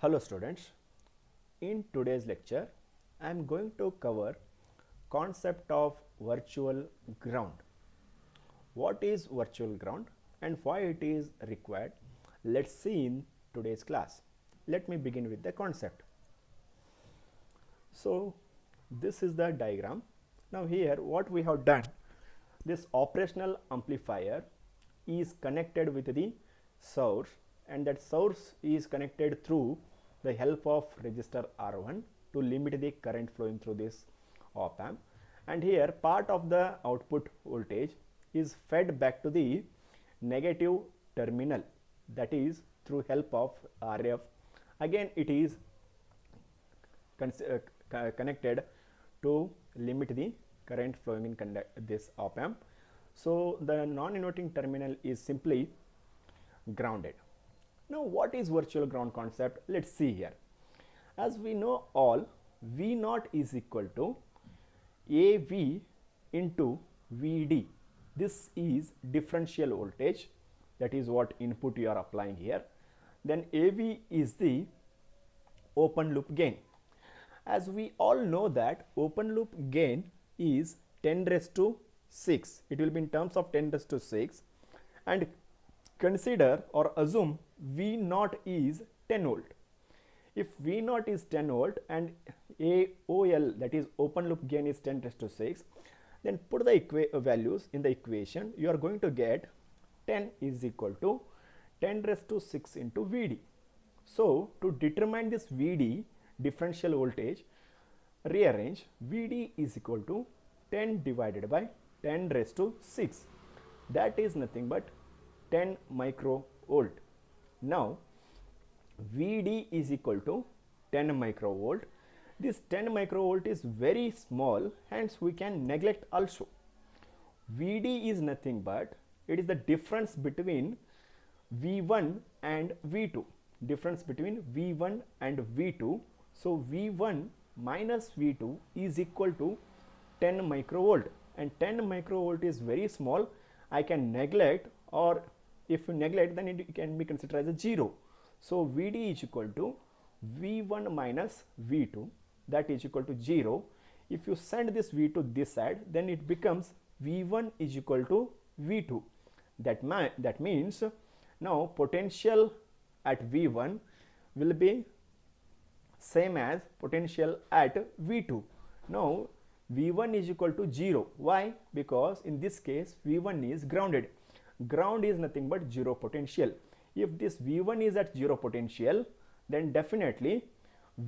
Hello students, in today's lecture I am going to cover concept of virtual ground. What is virtual ground and why it is required? Let's see in today's class. Let me begin with the concept. So this is the diagram. Now here what we have done, this operational amplifier is connected with the source, and that source is connected through the help of resistor R1 to limit the current flowing through this op amp. And here part of the output voltage is fed back to the negative terminal, that is through help of RF. Again it is connected to limit the current flowing in this op amp. So the non-inverting terminal is simply grounded. Now what is virtual ground concept? Let's see here. As we know all, V0 is equal to AV into VD. This is differential voltage, that is what input you are applying here. Then AV is the open loop gain. As we all know that open loop gain is 10 raised to 6. It will be in terms of 10 raised to 6, and consider or assume V0 is 10 volt. If V0 is 10 volt and AOL, that is open loop gain, is 10 raised to 6, then put the values in the equation. You are going to get 10 is equal to 10 raised to 6 into VD. So to determine this VD, differential voltage, rearrange VD is equal to 10 divided by 10 raised to 6. That is nothing but 10 microvolt. Now VD is equal to 10 microvolt. This 10 microvolt is very small, hence we can neglect also. VD is nothing but it is the difference between V1 and V2. Difference between V1 and V2. So V1 minus V2 is equal to 10 microvolt, and 10 microvolt is very small. I can neglect, or if you neglect then it can be considered as a 0. So VD is equal to V1 minus V2, that is equal to 0. If you send this V2 this side, then it becomes V1 is equal to V2. That means now potential at V1 will be same as potential at V2. Now V1 is equal to 0. Why? Because in this case V1 is grounded. Ground is nothing but 0 potential. If this V1 is at 0 potential, then definitely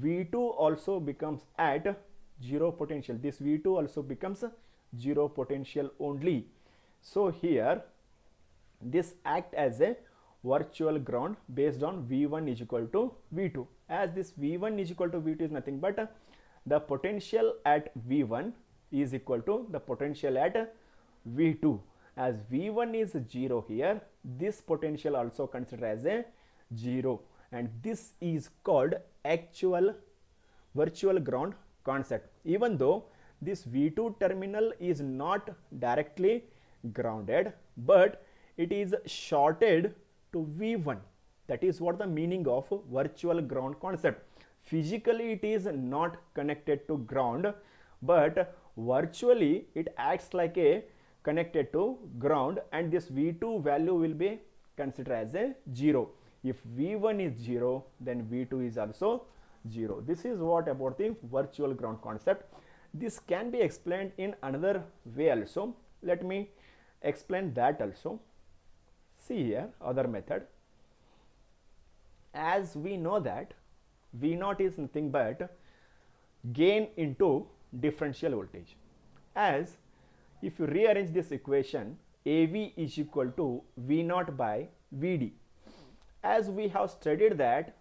V2 also becomes at 0 potential. This V2 also becomes 0 potential only. So here this act as a virtual ground based on V1 is equal to V2. As this V1 is equal to V2 is nothing but the potential at V1 is equal to the potential at V2. As V1 is 0 here, this potential also considered as a 0, and this is called actual virtual ground concept. Even though this V2 terminal is not directly grounded, but it is shorted to V1. That is what the meaning of virtual ground concept. Physically it is not connected to ground, but virtually it acts like a connected to ground, and this V2 value will be considered as a 0. If V1 is 0, then V2 is also 0. This is what about the virtual ground concept. This can be explained in another way also. Let me explain that also. See here other method. As we know that V0 is nothing but gain into differential voltage. As if you rearrange this equation, AV is equal to V0 by VD. As we have studied that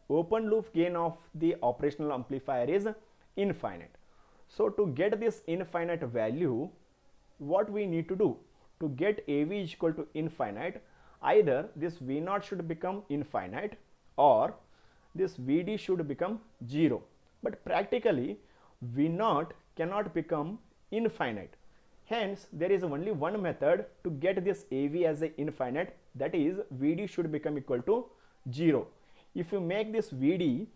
open loop gain of the operational amplifier is infinite. So to get this infinite value, what we need to do to get AV is equal to infinite, either this V0 should become infinite or this VD should become 0. But practically V0 cannot become infinite. Hence there is only one method to get this AV as a infinite, that is VD should become equal to 0. if you make this Vd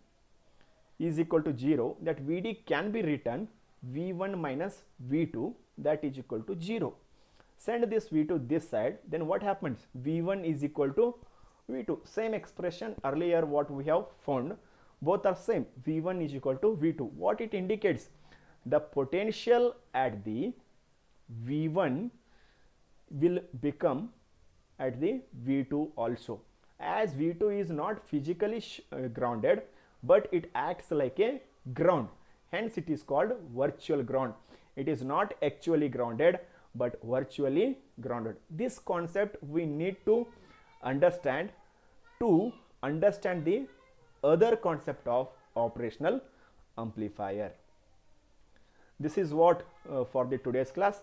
is equal to 0, that Vd can be written V1 minus V2, that is equal to 0. Send this V2 this side, then what happens? V1 is equal to V2. Same expression earlier what we have found, both are same. V1 is equal to V2. What it indicates? The potential at the V1 will become at the V2 also, as V2 is not physically grounded, but it acts like a ground, hence it is called virtual ground. It is not actually grounded but virtually grounded. This concept we need to understand the other concept of operational amplifier. This is what for the today's class.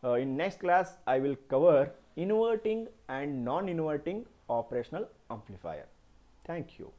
In next class I will cover inverting and non-inverting operational amplifier. Thank you.